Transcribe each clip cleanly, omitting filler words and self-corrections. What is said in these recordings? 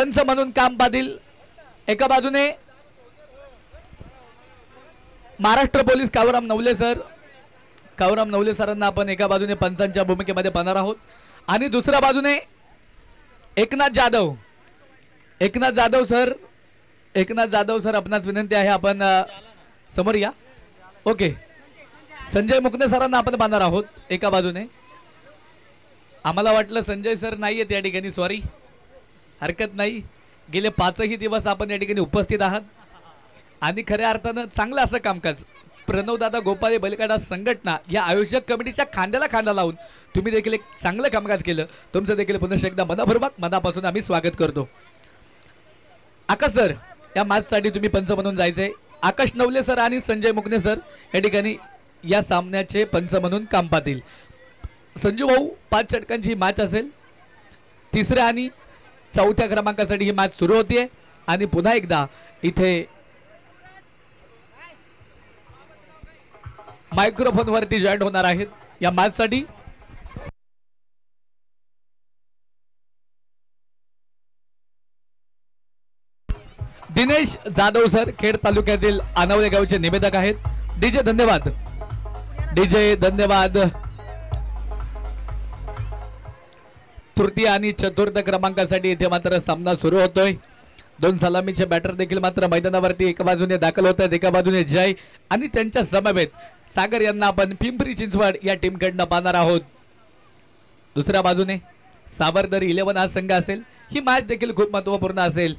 पंच म्हणून काम पाहतील। एका बाजूने महाराष्ट्र पोलीस कावराम नवले सर, कावराम नवले सरांना आपण एका बाजूने पंचांच्या भूमिकेमध्ये पाहणार आहोत आणि दुसऱ्या बाजूने एकनाथ जाधव, एकनाथ जाधव सर, एकनाथ जाधव सर आपणास विनंती आहे आपण समोर या। ओके, संजय मुकणे सरांना आपण पाहणार आहोत एका बाजूने। आम्हाला वाटलं संजय सर नाही आहेत या ठिकाणी, सॉरी, हरकत नाही। गेले 5ही दिवस आपण या ठिकाणी उपस्थित आहात आणि खऱ्या अर्थानं चांगलं असं कामकाज प्रणवदादा गोपाळे बैलगाडा संघटना या आयोजक कमिटीच्या खांद्याला खांदा लावून तुम्ही देखील एक चांगलं कामकाज केलं। तुमचं देखील पुन्हा एकदा मनपूर्वक मनापासून आम्ही स्वागत करतो। आकाश सर, या मॅचसाठी तुम्ही पंच म्हणून जायचंय। आकाश नवले सर आणि संजय मुकणे सर या ठिकाणी या सामन्याचे पंच म्हणून काम पाहतील। संजू भाऊ 5 षटकांची मॅच असेल। तिसऱ्या आणि चौथ्या क्रमांकासाठी ही मॅच सुरू होतीये आणि पुन्हा एकदा इथे मायक्रोफोन वरती जॉईन होणार आहेत या मॅच साठी। दिनेश जाधव सर खेड तालुक्यातील आनवले गावचे निवेदक आहेत। डीजे धन्यवाद, डीजे धन्यवाद। तृतीय आणि चतुर्थ क्रमांकासाठी इथे मात्र सामना सुरू होतोय। 2 सलामीचे बॅटर देखील मात्र मैदानावरती एका बाजूने दाखल होत आहेत, एका बाजूने जय आणि त्यांच्या समवेत सागर यांना आपण पिंपरी चिंचवड या टीमकडनं पाहणार आहोत। दुसऱ्या बाजूने सावरदरी 11 हा संघ असेल। ही मॅच देखील खूप महत्त्वपूर्ण असेल।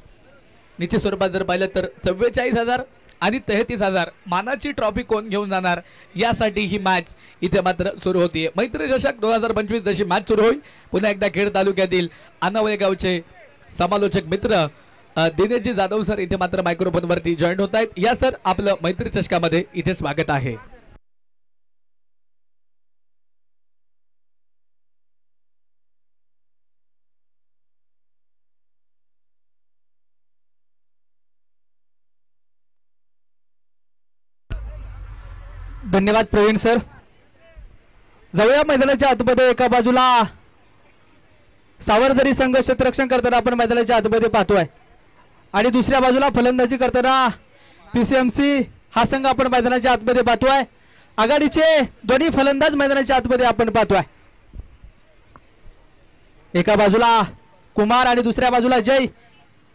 निश्चित स्वरूपात जर पाहिलं तर 44,000 आणि 33,000 मानाची ट्रॉफी कोण घेऊन जाणार यासाठी ही मॅच इथे मात्र सुरू होतीये। मैत्री चषक 2025 जशी मॅच सुरू होईल पुन्हा एकदा खेड तालुक्यातील आनवळे गावचे समालोचक मित्र दिनेशजी जाधव सर इथे मात्र मायक्रोफोन वरती जॉईन होत आहेत। या सर, आपलं मैत्री चषकामध्ये इथे स्वागत आहे। धन्यवाद प्रवीण सर। जाऊया मैदानाच्या आतमध्ये। एका बाजूला सावरदरी संघ क्षेत्ररक्षण करताना आपण मैदानाच्या आतमध्ये पाहतोय आणि दुसऱ्या बाजूला फलंदाजी करताना पीसीएमसी हा संघ आपण मैदानाच्या आतमध्ये पाहतोय। आघाडीचे दोन्ही फलंदाज मैदानाच्या आतमध्ये आपण पाहतोय। एका बाजूला कुमार आणि दुसऱ्या बाजूला जय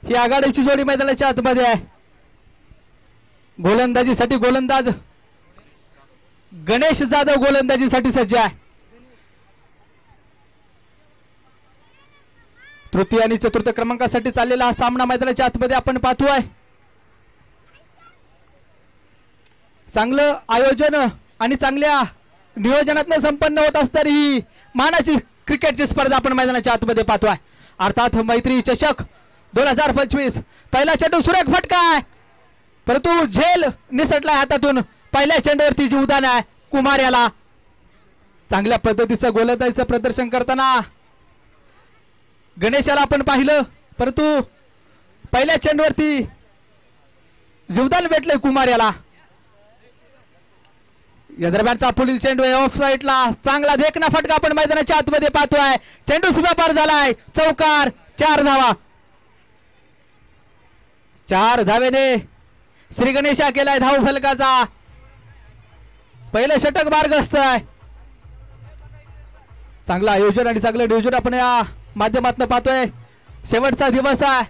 ही आघाडीची जोडी मैदानाच्या आतमध्ये आहे। गोलंदाजीसाठी गोलंदाज गणेश जाधव गोलंदाजीसाठी सज्ज आहे। तृतीय आणि चतुर्थ क्रमांकासाठी चाललेला हा सामना मैदानाच्या आतमध्ये आपण पाहतोय। चांगलं आयोजन आणि चांगल्या नियोजनातून संपन्न होत असणारी ही मानाची क्रिकेटची स्पर्धा आपण मैदानाच्या आतमध्ये पाहतोय। अर्थात मैत्री चषक 2025 पहिला चेंडू सुरेख फटका आहे, परंतु झेल निसटलाय हातातून। पहिल्या चेंडूवरती जीवदान आहे कुमार याला। चांगल्या पद्धतीचं गोलंदाजीचं प्रदर्शन करताना गणेशाला आपण पाहिलं, परंतु पहिल्या चेंडूवरती जीवदान भेटले कुमार याला। या दरम्यानचा पुढील चेंडू ऑफ साइडला चांगला देखना फटका आपण मैदानाच्या आतमध्ये पाहतोय। चेंडू सीमा पार झालाय, चौकार, 4 धावा। 4 धावेने श्री गणेशा केलाय धाव फलकाचा। पहिलं षटक मार्गस्थ आहे। चांगलं आयोजन आणि चांगलं नियोजन आपण या माध्यमातून पाहतोय। शेवटचा दिवस आहे।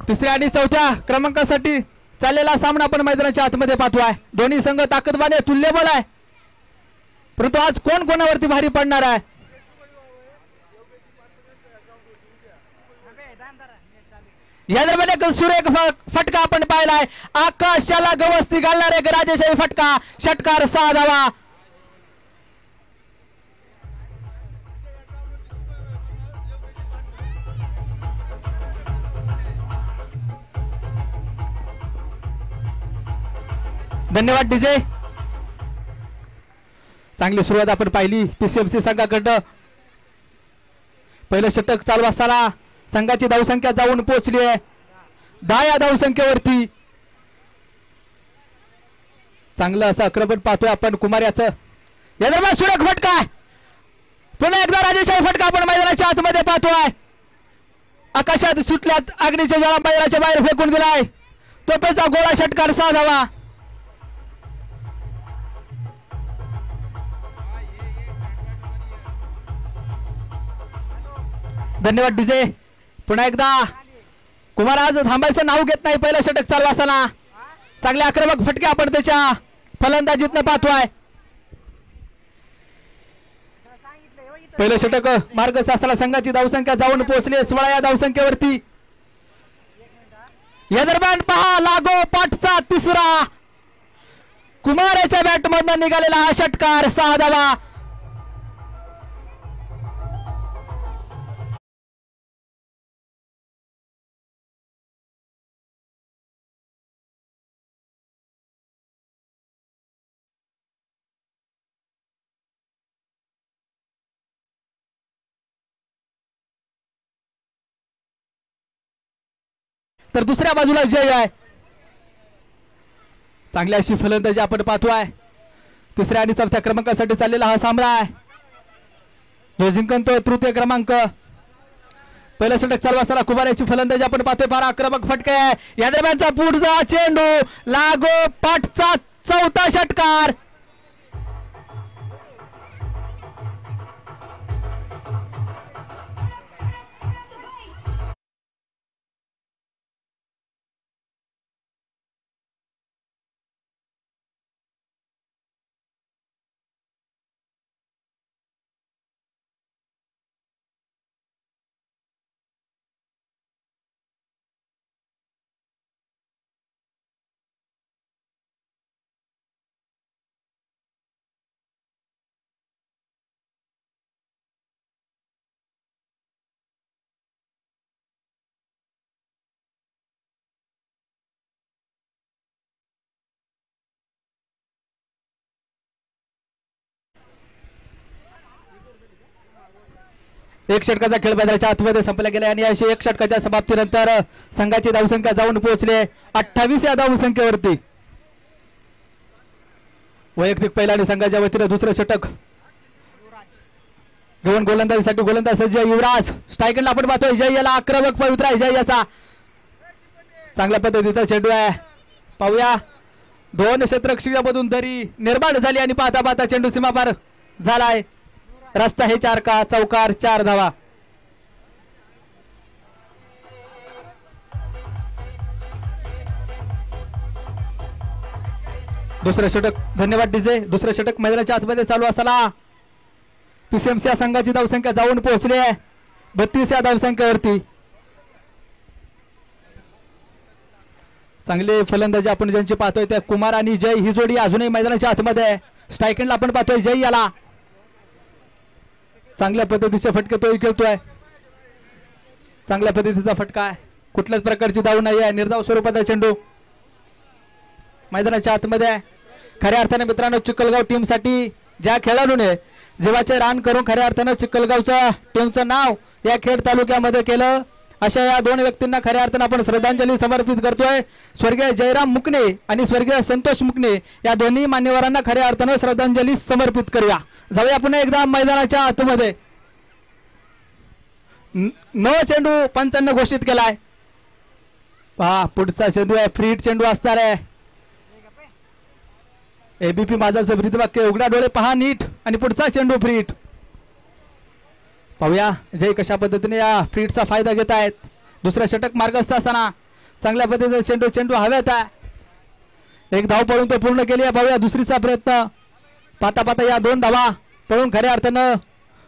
तिसऱ्या आणि चौथ्या क्रमांकासाठी चाललेला सामना आपण मैदानाच्या आतमध्ये पाहतोय। दोन्ही संघ ताकदवान आहे, तुल्यबळ आहे, परंतु आज कोण कोणावरती भारी पडणार आहे? या दरम्यान एक सुरेख फटका आपण पाहिलाय। आकाशाला गवसती घालणारे राजेशाही फटका, षटकार, 6 धावा। धन्यवाद डीजे। चांगली सुरुवात आपण पाहिली पीसीएमसी संघाकडनं। पहिलं षटक चालू असताना संघाची धावसंख्या जाऊन पोहोचली आहे 10 या धावसंख्येवरती। चांगलं असं आक्रमण पाहतोय आपण कुमार याचं। या दरम्यान सुरेख फटका, पुन्हा एकदा राजेशाही फटका आपण मैदानाच्या आतमध्ये पाहतोय। आकाशात सुटल्यात अग्नीच्या ज्वाळा मैदानाच्या बाहेर फेकून दिलाय. तोपेचा गोळा षटकार 6 धावा. धन्यवाद डीजे. पुन्हा एकदा कुमार आज थांबायचं नाव घेत नाही. पहिलं षटक चालू असताना चांगले आक्रमक फटके आपण त्याच्या फलंदाजीतनं पाहतोय. पहिलं षटक मार्गस्थ असताना संघाची धावसंख्या जाऊन पोहोचली 16 या धावसंख्येवरती. या दरम्यान पहा लागो पाठचा तिसरा कुमाराच्या बॅटमधून निघालेला हा षटकार 6 धावा. तर दुसऱ्या बाजूला जय आहे. चांगली अशी फलंदाजी आपण पाहतोय. तिसऱ्या आणि चौथ्या क्रमांकासाठी चाललेला हा सामना आहे. जो जिंकन तो तृतीय क्रमांक. पहिलं षटक चालू असताना कुमाराची फलंदाजी आपण पाहतोय. फार आक्रमक फटके आहे. या दरम्यानचा पुढचा चेंडू लागो पाठचा चौथा षटकार. एक षटकाचा खेळ मैदानाच्या आतमध्ये संपला गेला आणि अशी एक षटकाच्या समाप्तीनंतर संघाची धावसंख्या जाऊन पोहोचली 28 या धावसंख्येवरती. वैयक्तिक पहिला आणि संघाच्या वतीने दुसरं षटक घेऊन गोलंदाजीसाठी गोलंदाज सज्ज युवराज. स्ट्रायकरला आपण पाहतोय जय याला आक्रमक पवित्र आहे. जय याचा चांगल्या पद्धतीचा चेंडू आहे. पाहूया दोन क्षेत्ररक्षकामधून दरी निर्माण झाली आणि पाहता पाहता चेंडू सीमापार झालाय. रस्ता हे 4 का चौकार 4 धावा. दुसरं षटक धन्यवाद डीजे. दुसरं षटक मैदानाच्या आतमध्ये चालू असताना पीसीएमसी या संघाची धावसंख्या जाऊन पोहोचली आहे 32 या धावसंख्येवरती. चांगले फलंदाजी आपण ज्यांची पाहतोय त्या कुमार आणि जय ही जोडी अजूनही मैदानाच्या आतमध्ये आहे. स्ट्रायकरला आपण पाहतोय जय याला चांगल्या पद्धतीचे फटके तोही खेळतोय. चांगल्या पद्धतीचा फटका आहे. कुठल्याच प्रकारची धाव नाही आहे. निर्धाव स्वरूपाचा चेंडू मैदानाच्या आतमध्ये आहे. खऱ्या अर्थाने मित्रांनो चिखलगाव टीम साठी ज्या खेळाडूने जीवाचे रान करून खऱ्या अर्थाने चिखलगावच्या टीमचं नाव या खेड तालुक्यामध्ये केलं अशा या दोन व्यक्तींना खऱ्या अर्थाने आपण श्रद्धांजली समर्पित करतोय. स्वर्गीय जयराम मुकणे आणि स्वर्गीय संतोष मुकणे या दोन्ही मान्यवरांना खऱ्या अर्थाने श्रद्धांजली समर्पित करूया. जाऊया पुन्हा एकदा मैदानाच्या आतमध्ये. 9 चेंडू पंचांना घोषित केलाय. पहा पुढचा चेंडू आहे. फ्री हिट चेंडू असणार आहे. एबीपी माझाचं ब्रीद वाक्य उघडा डोळे पहा नीट आणि पुढचा चेंडू फ्री हिट. पाहूया जय कशा पद्धतीने या फ्री हिटचा फायदा घेत आहेत. दुसरा षटक मार्गस्थ असताना चांगल्या पद्धतीने चेंडू हवेत आहे. एक धाव पळून तो पूर्ण केली आहे. पाहूया दुसरीचा प्रयत्न. पाहता पाहता या 2 धावा पळून खऱ्या अर्थानं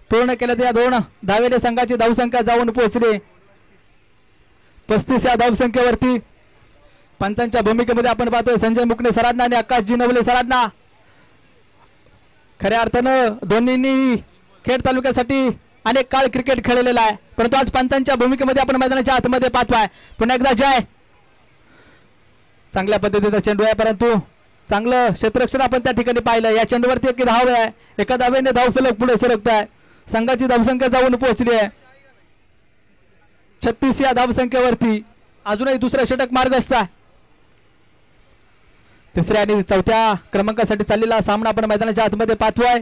पूर्ण केल्या. या 2 धावेने संघाची धावसंख्या जाऊन पोहोचली 35 या धावसंख्येवरती. पंचांच्या भूमिकेमध्ये आपण पाहतोय संजय मुकणे सरांना आणि आकाशजी नवले सरांना. खऱ्या अर्थानं दोन्हींनी खेड तालुक्यासाठी अनेक काळ क्रिकेट खेळलेला आहे. परंतु आज पंचांच्या भूमिकेमध्ये आपण मैदानाच्या आतमध्ये पाहतोय. पुन्हा एकदा जय चांगल्या पद्धतीचा चेंडू आहे. परंतु चांगलं क्षेत्ररक्षण आपण त्या ठिकाणी पाहिलं. या चेंडूवरती एक धाव आहे. एका धावेने धावफलक पुढे सरकत आहे. संघाची धावसंख्या जाऊन पोहोचली आहे 36 या धावसंख्येवरती. अजूनही दुसरं षटक मार्गस्थ आहे. तिसऱ्या आणि चौथ्या क्रमांकासाठी चाललेला सामना आपण मैदानाच्या आतमध्ये पाहतोय.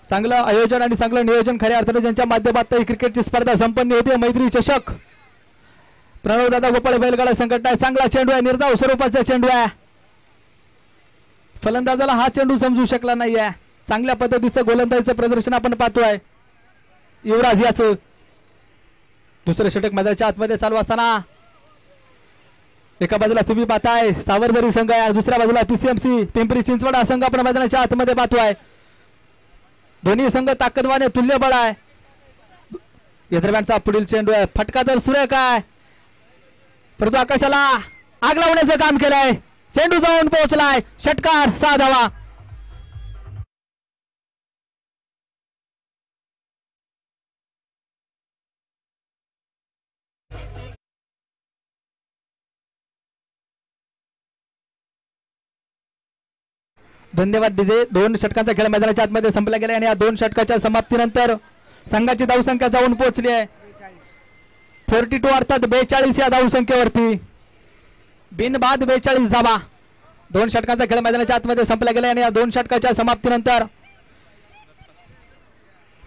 चांगलं आयोजन आणि चांगलं नियोजन खऱ्या अर्थाने ज्यांच्या माध्यमातून ही क्रिकेटची स्पर्धा संपन्न होते. मैत्री चषक प्रणव दादा गोपाळ बैलगाडा संघटना आहे. चांगला चेंडू आहे, निर्धाव स्वरूपाचा चेंडू आहे. फलंदाजाला हा चेंडू समजू शकला नाहीये. चांगल्या पद्धतीचं गोलंदाजीचं प्रदर्शन आपण पाहतोय युवराज याचं. दुसरं षटक मैदानाच्या आतमध्ये चालू असताना एका बाजूला तुम्ही पाहताय सावरदरी संघ आहे, दुसऱ्या बाजूला पीसीएमसी पिंपरी चिंचवड हा संघ आपण मैदानाच्या आतमध्ये पाहतोय. दोन्ही संघ ताकदवाने तुल्यबळ आहे. या दरम्यानचा पुढील चेंडू आहे, फटका तर सुरेख आहे, परंतु आकाशाला आग लावण्याचं काम केलंय. चेंडू जाऊन पोहोचलाय, षटकार 6 धावा. धन्यवाद डीजे. 2 षटकांचा खेळ मैदानाच्या आतमध्ये संपला गेला आणि या 2 षटकाच्या समाप्तीनंतर संघाची धावसंख्या जाऊन पोहोचली आहे 42 अर्थात 42 या धावसंख्येवरती. बिनबाद 42 धावा. 2 षटकांचा खेळ मैदानाच्या आतमध्ये संपला गेला आणि या 2 षटकाच्या समाप्तीनंतर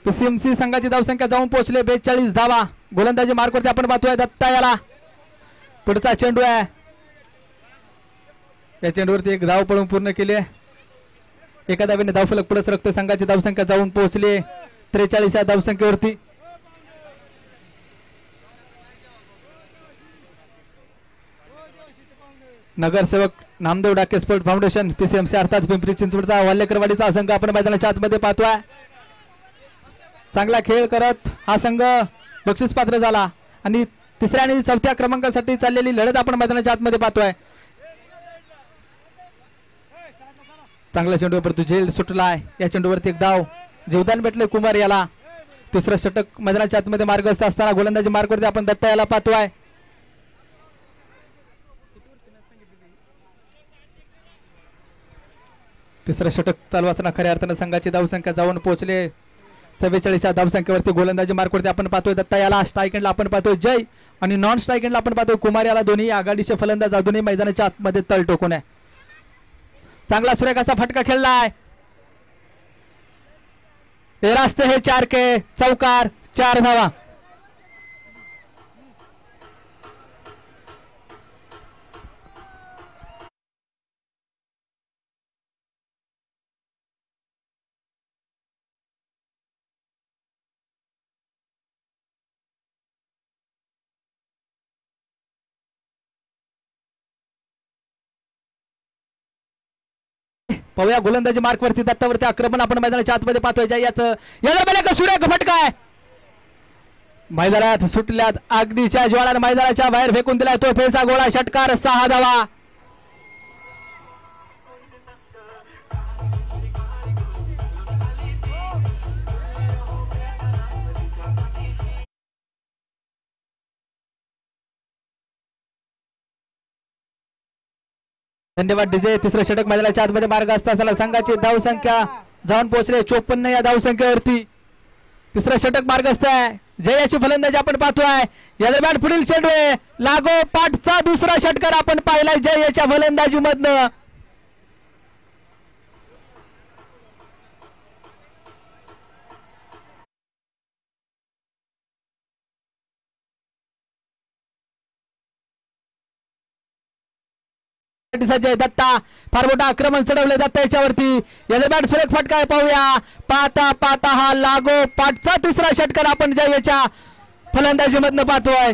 पीसीएमसी संघाची धावसंख्या जाऊन पोहोचली 42 धावा. गोलंदाजी मार्कवरती आपण पाहतोय दत्ता याला. पुढचा चेंडू आहे, या चेंडूवरती एक धाव पळून पूर्ण केली आहे. एका धावेने धावफलक पुढे सरकते. संघाची धावसंख्या जाऊन पोहोचली 43 या धावसंख्येवरती. नगरसेवक Namdev Dake sport foundation PCMC अर्थात पिंपरी चिंचवडचा वाल्यकरवाडीचा संघ आपण मैदानाच्या आतमध्ये पाहतोय. चांगला खेळ करत हा संघ बक्षीस पात्र झाला आणि 3ऱ्या आणि 4थ्या क्रमांकासाठी चाललेली लढत आपण मैदानाच्या आतमध्ये पाहतोय. चांगला चेंडू परंतु झेल सुटलाय. या चेंडूवरती एक धाव, जीवदान भेटले कुमार याला. तिसरं षटक मैदानाच्या आतमध्ये मार्गस्थ असताना गोलंदाजी मार्गवरती आपण दत्ता याला पाहतोय. तिसरं षटक चालू असताना खऱ्या अर्थानं संघाची धावसंख्या जाऊन पोहोचले 44 या धावसंख्येवरती. गोलंदाजी मार्गवरती आपण पाहतोय दत्ता याला. स्ट्राईक एंडला आपण पाहतोय जय आणि नॉन स्ट्राईक एंडला आपण पाहतोय कुमार याला. दोन्ही आघाडीचे फलंदाज अजूनही मैदानाच्या आतमध्ये तळ टोकून आहे. चांगला सुरेख असा फटका खेळलाय. हे रास्ते हे 4 के चौकार 4 धावा. पाहूया गोलंदाजी मार्कवरती दत्तावरती आक्रमण आपण मैदानाच्या आतमध्ये पाहतोय. जय याचं याला सुरेख फटका आहे. मैदानात सुटल्यात आगडीच्या ज्वाळाने मैदानाच्या बाहेर फेकून दिलाय तो फेसा गोळा. षटकार 6 धावा. धन्यवाद डीजे. तिसरं षटक मैदानाच्या आतमध्ये मार्ग असताना संघाची धावसंख्या जाऊन पोहोचले 54 या धावसंख्येवरती. तिसरं षटक मार्गस्थ आहे. जयाची फलंदाजी आपण पाहतोय. या दरम्यान पुढील चेंडू लागोपाठचा दुसरा षटकार आपण पाहिलाय जयाच्या फलंदाजी मधनं. जय दत्ता फार मोठा आक्रमण चढवले दत्ता याच्यावरती. या दरम्यान सुरेख फटका आहे. पाहूया पाहता पाहता हा लागोपाठचा तिसरा षटकार आपण जयच्या फलंदाजी मधनं पाहतोय.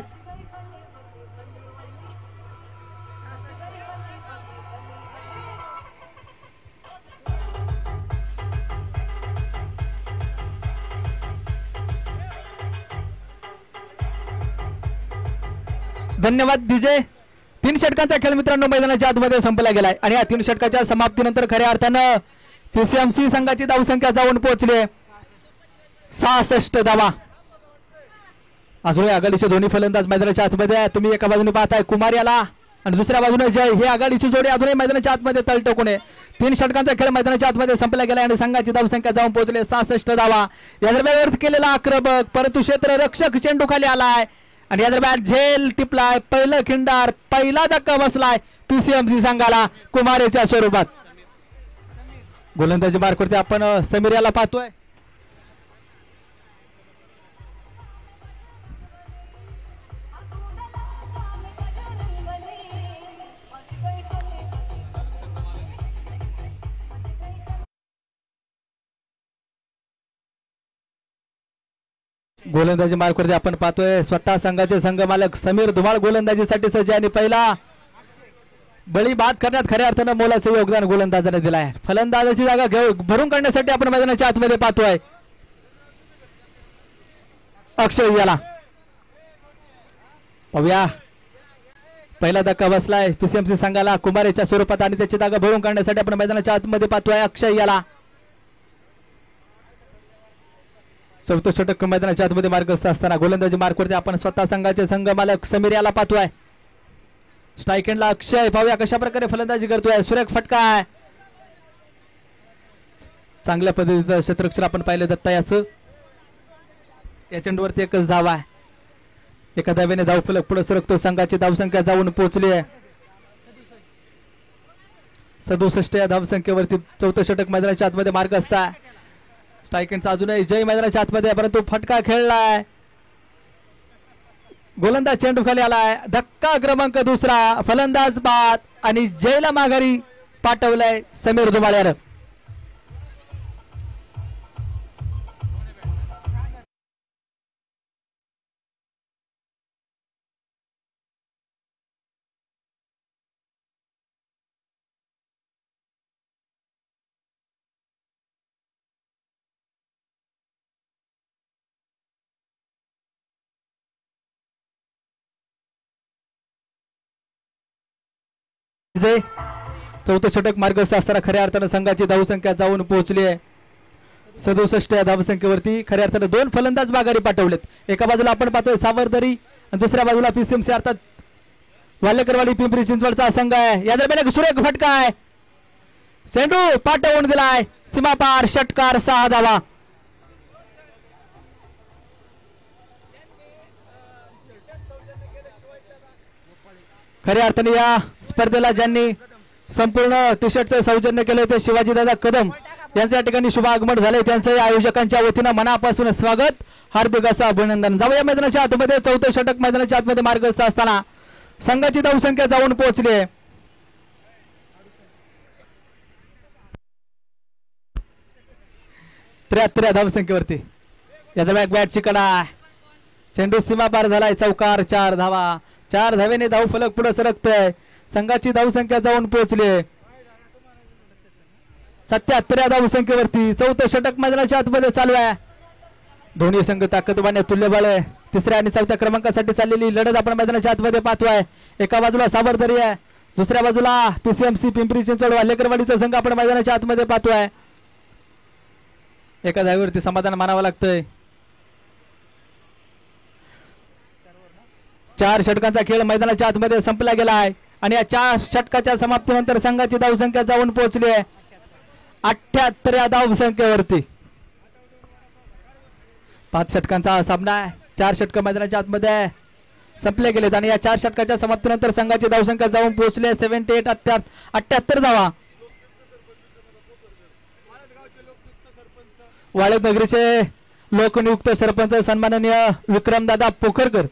धन्यवाद डीजे. 3 षटकांचा खेळ मित्रांनो मैदानाच्या आतमध्ये संपला गेलाय आणि या 3 षटकाच्या समाप्तीनंतर खऱ्या अर्थानं पीसीएमसी संघाची धावसंख्या जाऊन पोहोचली 66 धावा. अजूनही आघाडीचे दोन्ही फलंदाज मैदानाच्या आतमध्ये आहे. तुम्ही एका बाजूने पाहताय कुमार याला आणि दुसऱ्या बाजूने जय. ही आघाडीची जोडी अजूनही मैदानाच्या आतमध्ये तळ टोकून आहे. 3 षटकांचा खेळ मैदानाच्या आतमध्ये संपला गेला आणि संघाची धावसंख्या जाऊन पोहोचली 66 धावा. या दरम्यान केलेला आक्रमक परंतु क्षेत्ररक्षक चेंडू खाली आलाय आणि या दरम्यान झेल टिपलाय. पहिलं खिंडार पहिला धक्का बसलाय पीसीएमसी संघाला कुमारेच्या स्वरूपात. गोलंदाजी मार्कवरती आपण समीर याला पाहतोय. गोलंदाजी मार्कवरती आपण पाहतोय स्वतः संघाचे संघमालक समीर धुमाळ गोलंदाजीसाठी सज्ज आणि पहिला बळी बाद करण्यात खऱ्या अर्थानं मोलाचं योगदान गोलंदाजाने दिलं आहे. फलंदाजाची जागा भरून काढण्यासाठी आपण मैदानाच्या आतमध्ये पाहतोय अक्षय याला. पाहूया पहिला धक्का बसलाय पीसीएमसी संघाला कुमारेच्या स्वरूपात आणि त्याची जागा भरून काढण्यासाठी आपण मैदानाच्या आतमध्ये पाहतोय अक्षय याला. चौथं षटक मैदानाच्या आतमध्ये मार्गस्थ असताना गोलंदाजी मार्कवरती आपण स्वतः संघाचे संघमालक समीर याला पाहतोय. स्ट्राईक एंडला अक्षय. पाहूया कशा प्रकारे फलंदाजी करतोय. सुरेख फटका आहे. चांगल्या पद्धतीचं क्षेत्ररक्षण आपण पाहिलं दत्ता याचं. या चेंडूवरती एकच धाव आहे. एका धावेने धावफलक पुढे सरकतो. संघाची धावसंख्या जाऊन पोहोचली आहे 67 या धावसंख्येवरती. चौथं षटक मैदानाच्या आतमध्ये मार्गस्थ आहे. स्ट्राईक एंडचा अजूनही जय मैदानाच्या आतमध्ये परंतु फटका खेळलाय. गोलंदाज चेंडू खाली आलाय. धक्का क्रमांक दुसरा. फलंदाज बाद आणि जयला माघारी पाठवलाय समीर धुमाळ यानं. चौथं षटक मार्गस्थ असताना खऱ्या अर्थानं संघाची धावसंख्या जाऊन पोहोचली आहे 67 या धावसंख्येवरती. खऱ्या अर्थानं दोन फलंदाज माघारी पाठवलेत. एका बाजूला आपण पाहतोय सावरदरी आणि दुसऱ्या बाजूला पीसीएमसी अर्थात वाल्हेकरवाडी पिंपरी चिंचवडचा संघ आहे. या दरम्यान एक सुरेख फटका आहे. चेंडू पाठवून दिलाय सीमापार. षटकार 6 धावा. खऱ्या अर्थाने या स्पर्धेला ज्यांनी संपूर्ण टी शर्टचं सौजन्य केलं ते शिवाजीदादा कदम यांच्या ठिकाणी शुभ आगमन झाले. त्यांचं आयोजकांच्या वतीनं मनापासून स्वागत, हार्दिक असं अभिनंदन. जाऊया मैदानाच्या आतमध्ये. चौथं षटक मैदानाच्या आतमध्ये मार्गस्थ असताना संघाची धावसंख्या जाऊन पोहोचली आहे 73 धावसंख्येवरती. या दरम्यान बॅटची कडा. चेंडू सीमा पार झालाय. चौकार 4 धावा. 4 धावेने धाव फलक पुढे सरकतोय. संघाची धावसंख्या जाऊन पोहोचली 77 धावसंख्येवरती. चौथं षटक मैदानाच्या आतमध्ये चालू आहे. दोन्ही संघ ताकदवान तुल्यबळ आहे. तिसऱ्या आणि चौथ्या क्रमांकासाठी चाललेली लढत आपण मैदानाच्या आतमध्ये पाहतोय. एका बाजूला सावरदरी आहे, दुसऱ्या बाजूला पीसीएमसी पिंपरी चिंचवड वाल्हेकरवाडीचा संघ आपण मैदानाच्या आतमध्ये पाहतोय. एका धावेवरती समाधान मानावं लागतंय. 4 षटकांचा खेळ मैदानाच्या आतमध्ये संपला गेला आहे आणि या 4 षटकाच्या समाप्तीनंतर संघाची धावसंख्या जाऊन पोहोचली आहे 78 या धावसंख्येवरती. 5 षटकांचा हा सामना आहे. 4 षटक मैदानाच्या आतमध्ये संपले गेलेत आणि या 4 षटकाच्या समाप्तीनंतर संघाची धावसंख्या जाऊन पोहोचली 78 धावा. वाळद नगरीचे लोकनियुक्त सरपंच सन्माननीय विक्रमदादा पोखरकर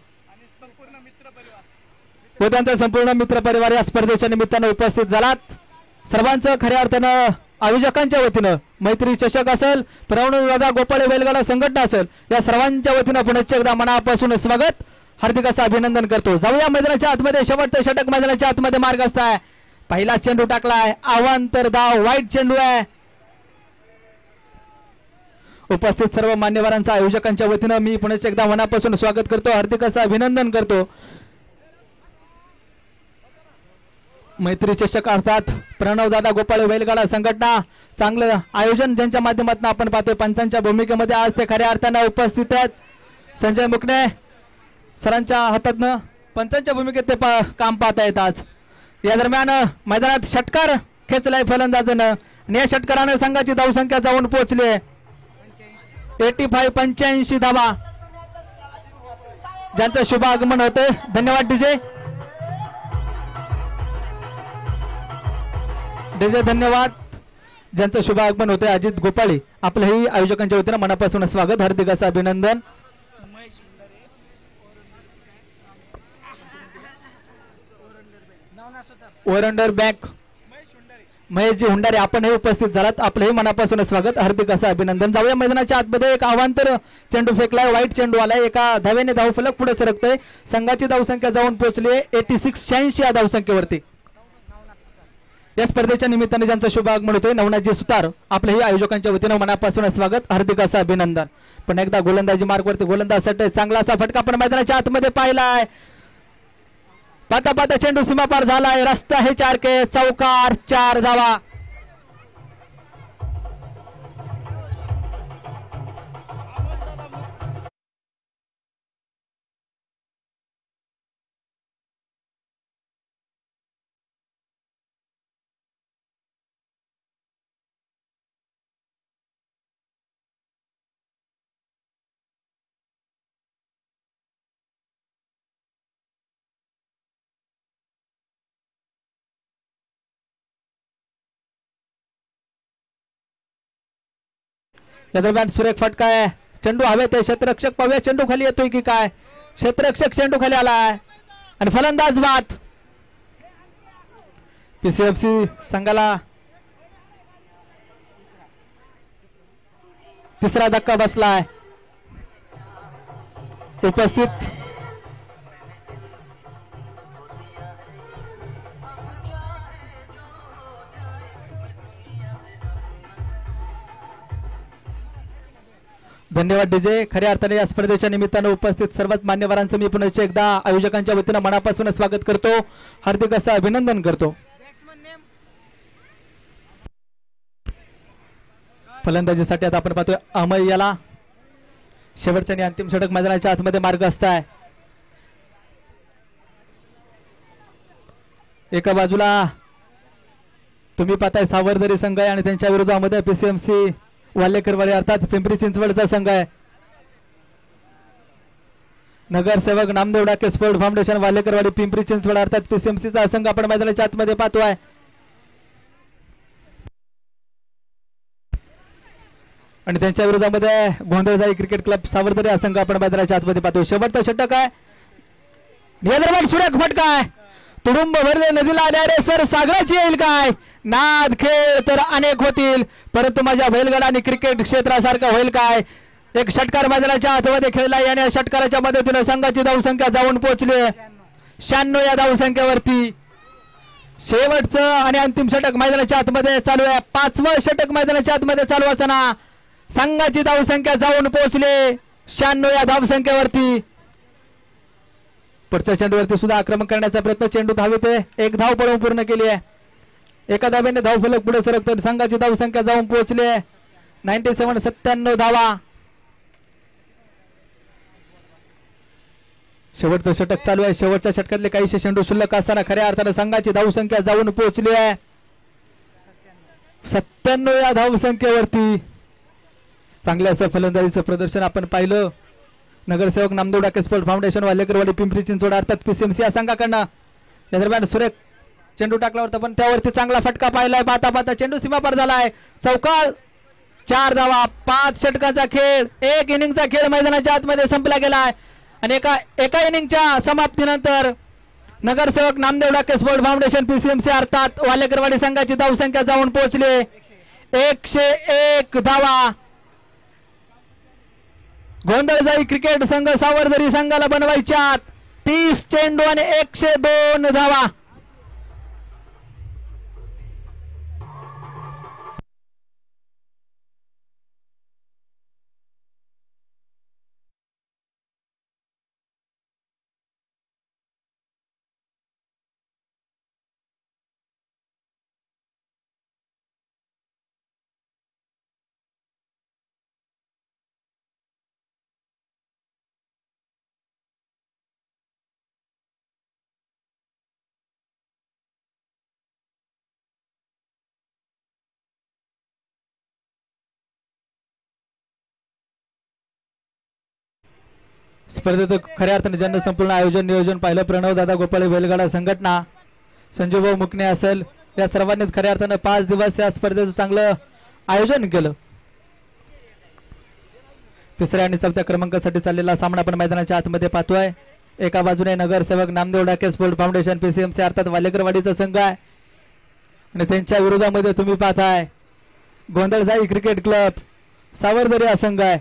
व त्यांचा संपूर्ण मित्र परिवार या स्पर्धेच्या निमित्तानं उपस्थित झालात. सर्वांचं खऱ्या अर्थानं आयोजकांच्या वतीनं मैत्री चषक असेल, दादा गोपाळे बैलगाडा संघटना असेल, या सर्वांच्या वतीनं पुनश्च एकदा मनापासून स्वागत, हार्दिक असं अभिनंदन करतो. जाऊया मैदानाच्या आतमध्ये. शेवटचं षटक मैदानाच्या आतमध्ये मार्गस्थ आहे. पहिला चेंडू टाकलाय. अवांतर धाव. वाईट चेंडू आहे. उपस्थित सर्व मान्यवरांचा आयोजकांच्या वतीनं मी पुनश्च एकदा मनापासून स्वागत करतो, हार्दिक असं अभिनंदन करतो. मैत्री चषक अर्थात प्रणवदादा गोपाळे बैलगाडा संघटना चांगलं आयोजन ज्यांच्या माध्यमातून आपण पाहतोय. पंचांच्या भूमिकेमध्ये आज ते खऱ्या अर्थानं उपस्थित आहेत. संजय मुकणे सरांच्या हातातनं पंचांच्या भूमिकेत ते काम पाहता येत. आज या दरम्यान मैदानात षटकार खेचलाय फलंदाजानं आणि या षटकारानं संघाची धावसंख्या जाऊन पोहोचली 85 धावा. ज्यांचं शुभ आगमन होते. धन्यवाद डीजे. धन्यवाद. ज्यांचं शुभ आगमन होते अजित गोपाळे आपल्याही आयोजकांच्या वतीनं मनापासून स्वागत, हार्दिक असं अभिनंदन. ओरंडर बँक महेशजी हुंडारे आपणही उपस्थित झालात, आपलंही मनापासून स्वागत, हार्दिक असं अभिनंदन. जाऊया मैदानाच्या आतमध्ये. एक अवांतर चेंडू फेकलाय, वाईट चेंडू आलाय, एका धावेने धावफलक पुढे सरकतोय. संघाची धावसंख्या जाऊन पोहोचली 86 या धावसंख्येवरती. या स्पर्धेच्या निमित्ताने ज्यांचा शुभ आगमन होतोय नवनाथजी सुतार, आपल्याही आयोजकांच्या वतीनं मनापासून स्वागत, हार्दिक असं अभिनंदन. पण एकदा गोलंदाजी मार्गवरती गोलंदाज चांगला असा फटका पण मैदानाच्या आतमध्ये पाहिलाय. पाता पाता चेंडू सीमा पार झालाय, रस्ता हे 4 के, चौकार, 4 धावा. या दरम्यान सुरेख फटका आहे, चेंडू हवेत आहे, क्षेत्ररक्षक पाहूया चेंडू खाली येतोय की काय. क्षेत्ररक्षक चेंडू खाली आलाय आणि फलंदाज बाद. पीसीएफसी संघाला तिसरा धक्का बसलाय. उपस्थित धन्यवाद डीजे. खऱ्या अर्थाने या स्पर्धेच्या निमित्तानं उपस्थित सर्वच मान्यवरांचं मी पुन्हा एकदा आयोजकांच्या वतीनं मनापासून स्वागत करतो, हार्दिक असं अभिनंदन करतो. फलंदाजीसाठी आता आपण पाहतोय अमय याला शेवटचा आणि अंतिम षटक मैदानाच्या आतमध्ये मार्ग असताय. एका बाजूला तुम्ही पाहताय सावरदरी संघ आहे आणि त्यांच्या विरोधामध्ये पीसीएमसी वाल्हेकरवाडी अर्थात पिंपरी चिंचवडचा संघ आहे. नगरसेवक नामदेव डाके स्पोर्ट फाउंडेशन वाल्हेकरवाडी पिंपरी चिंचवड अर्थात पीसीएमसीचा संघ आपण मैदानाच्या आतमध्ये पाहतोय. आणि त्यांच्या विरोधामध्ये गोंधळजाई क्रिकेट क्लब सावरदरी हा संघ आपण मैदानाच्या आतमध्ये पाहतोय. शेवटचा षटक आहे, नियंत्रण सुरेख फटका आहे, तुडुंब भरले नदीला आले रे सर, सागराची येईल काय. नाद खेळ तर अनेक होतील, परंतु माझ्या बैलगाडा आणि क्रिकेट क्षेत्रासारखा होईल काय. एक षटकार मैदानाच्या आतमध्ये खेळला आणि या षटकाराच्या मदतीने संघाची धावसंख्या जाऊन पोहोचली 96 या धावसंख्येवरती. शेवटचं आणि अंतिम षटक मैदानाच्या आतमध्ये चालू आहे, 5वं षटक मैदानाच्या आतमध्ये चालू असताना संघाची धावसंख्या जाऊन पोहोचली 96 या धावसंख्येवरती. पुढच्या चेंडूवरती सुद्धा आक्रमण करण्याचा प्रयत्न, चेंडू धावेत एक धाव पळवून पूर्ण केली आहे. एका धावेने धावफलक पुढे सरकतो, संघाची धावसंख्या जाऊन पोहोचली 97 धावा. शेवटचं षटक चालू आहे, शेवटच्या षटकातले काहीशे चेंडू शिल्लक असताना खऱ्या अर्थाने संघाची धावसंख्या जाऊन पोहोचली आहे 97 या धावसंख्येवरती. चांगले असं फलंदाजीचं प्रदर्शन आपण पाहिलं. नगरसेवक नामदेव डाके स्पोर्ट फाउंडेशन वाल्हेकरवाडी पिंपरी चिंचवड अर्थात पीसीएमसी या संघाकडनं या दरम्यान सुरेख चेंडू टाकला होता पण त्यावरती चांगला फटका पाहिलाय. पाता पाता चेंडू सीमापार झालाय, चौकार, 4 धावा. 5 षटकाचा खेळ, 1 इनिंगचा खेळ मैदानाच्या आतमध्ये संपला गेलाय आणि एका इनिंगच्या समाप्तीनंतर नगरसेवक Namdev Dake sport foundation PCMC अर्थात वाल्हेकरवाडी संघाची धावसंख्या जाऊन पोहोचली 101 धावा. गोंधळजाई क्रिकेट संघ सावरदरी संघाला बनवायच्या 30 चेंडू आणि 102 धावा. स्पर्धेत खऱ्या अर्थाने ज्यांनी संपूर्ण आयोजन नियोजन पाहिलं, प्रणव दादा गोपाळे बैलगाडा संघटना, संजूभाऊ मुकणे असेल, या सर्वांनीच खऱ्या अर्थाने 5 दिवस या स्पर्धेचं चांगलं आयोजन केलं. तिसऱ्या आणि चौथ्या क्रमांकासाठी चाललेला सामना आपण मैदानाच्या आतमध्ये पाहतोय. एका बाजूने नगरसेवक Namdev Dake sport foundation PCMC अर्थात वाल्हेकरवाडीचा संघ आहे आणि त्यांच्या विरोधामध्ये तुम्ही पाहताय गोंधळसाई क्रिकेट क्लब सावरदरी हा संघ आहे.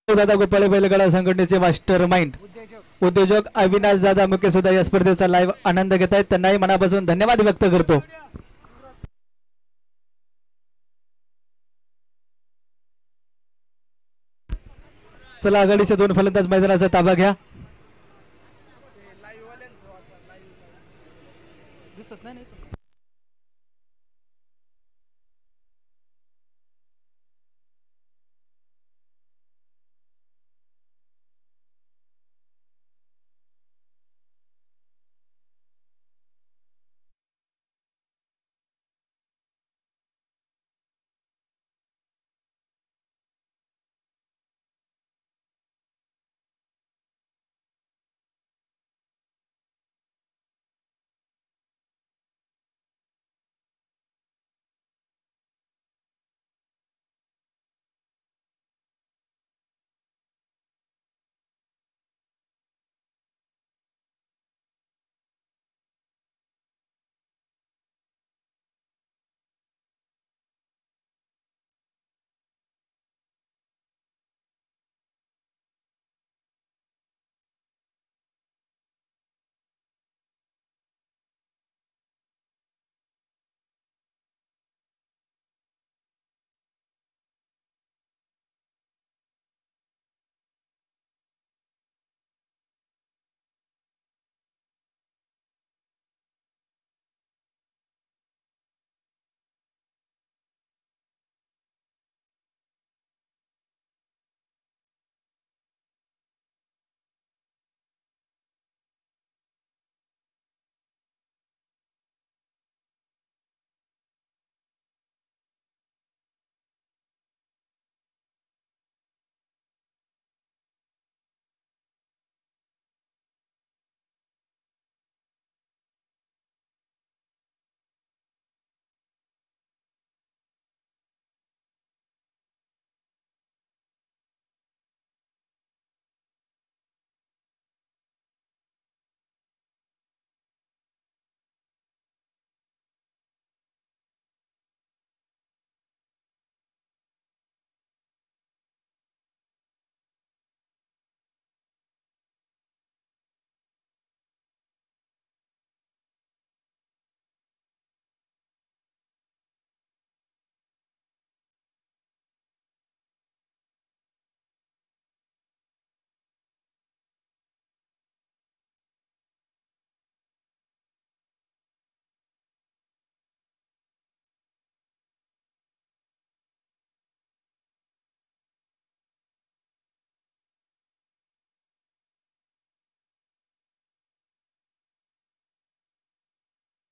दादा गोपाळे बैलगाडा संघटनेचे मास्टर माइंड उद्योजक अविनाश दादा मुके सुद्धा या स्पर्धेचा लाईव्ह आनंद घेत आहेत. त्यांनाही मनापासून धन्यवाद व्यक्त करतो. चला आघाडीचे दोन फलंदाज मैदानाचा ताबा घ्या. दिसत नाही.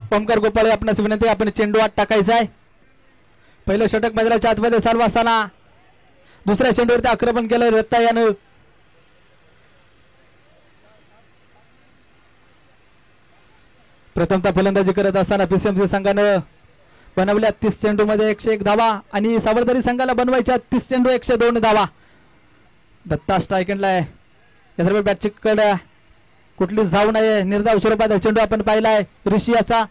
ओमकार गोपाळे आपणास विनंती, आपण चेंडू आत टाकायचा आहे. पहिलं षटक मैदानाच्या आतमध्ये चालू असताना दुसऱ्या चेंडूवरती आक्रमण केलं रत्ता यानं. प्रथमतः फलंदाजी करत असताना पीसीएमसी संघानं बनवल्या 30 चेंडू मध्ये 101 धावा आणि सावरदरी संघाला बनवायच्या 30 चेंडू 102 धावा. दत्ता स्ट्रायकेंडला आहे. या बॅटची कडे कुठलीच धाव नाही. निर्धाव स्वरूपात चेंडू आपण पाहिलाय ऋषी याचा.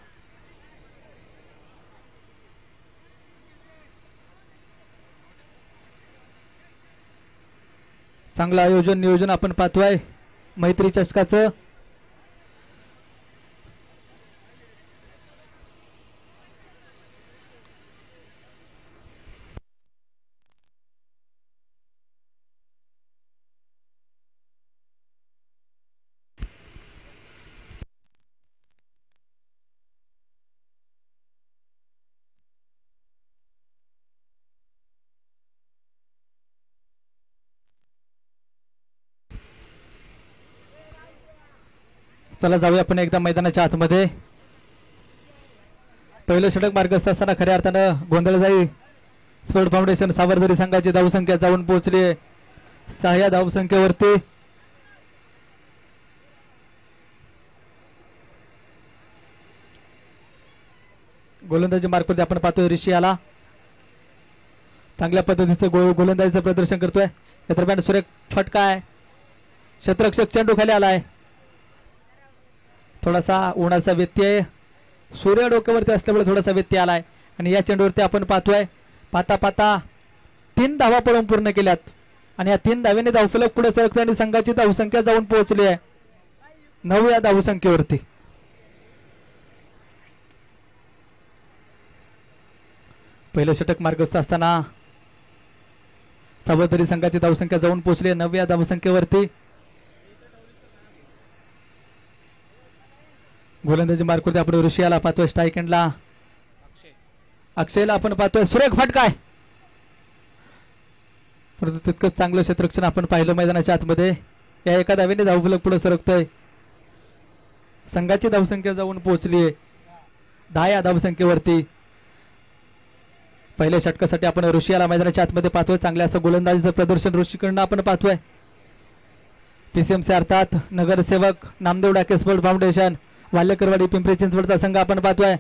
चांगलं आयोजन नियोजन आपण पाहतोय मैत्री चषकाचं. चला जाऊया आपण एकदा मैदानाच्या आतमध्ये. पहिलं षटक मार्गस्थ असताना खऱ्या अर्थानं गोंधळजाई स्पोर्ट फाउंडेशन सावरदरी संघाची धावसंख्या जाऊन पोहोचली आहे 6 धावसंख्येवरती. गोलंदाजी मार्फत आपण पाहतोय ऋषी आला चांगल्या पद्धतीचं गोलंदाजीचं प्रदर्शन करतोय. या दरम्यान सुरेख फटका आहे. क्षेत्ररक्षक चेंडू खाली आलाय. थोडासा उन्हाचा व्यत्यय सूर्य डोक्यावरती असल्यामुळे थोडासा व्यत्यय आलाय आणि या चेंडूवरती आपण पाहतोय पाता पाता 3 धावा पळून पूर्ण केल्यात आणि या 3 धावेने धावफलक पुढे सरकते आणि संघाची धावसंख्या जाऊन पोहोचली आहे 9 धावसंख्येवरती. पहिलं षटक मार्गस्थ असताना सावरदरी संघाची धावसंख्या जाऊन पोहोचली 9 धावसंख्येवरती. गोलंदाजी मार्फत आपण ऋषियाला पाहतोय स्ट्राईक एंडला अक्षयला आपण पाहतोय सुरेख फटका आहे. परंतु तितकंच चांगलं क्षेत्ररक्षण आपण पाहिलं मैदानाच्या आतमध्ये. या एका धावेने धावफलक पुढे सरकतोय. संघाची धावसंख्या जाऊन पोहोचली आहे 10 धावसंख्येवरती. पहिल्या षटकासाठी आपण ऋषियाला मैदानाच्या आतमध्ये पाहतोय. चांगल्या असं गोलंदाजीचं प्रदर्शन ऋषीकडनं आपण पाहतोय. पीसीएमसी अर्थात नगरसेवक नामदेव डाके स्पोर्ट फाउंडेशन वाल्यकरवाडी पिंपरी चिंचवडचा संघ आपण पाहतोय.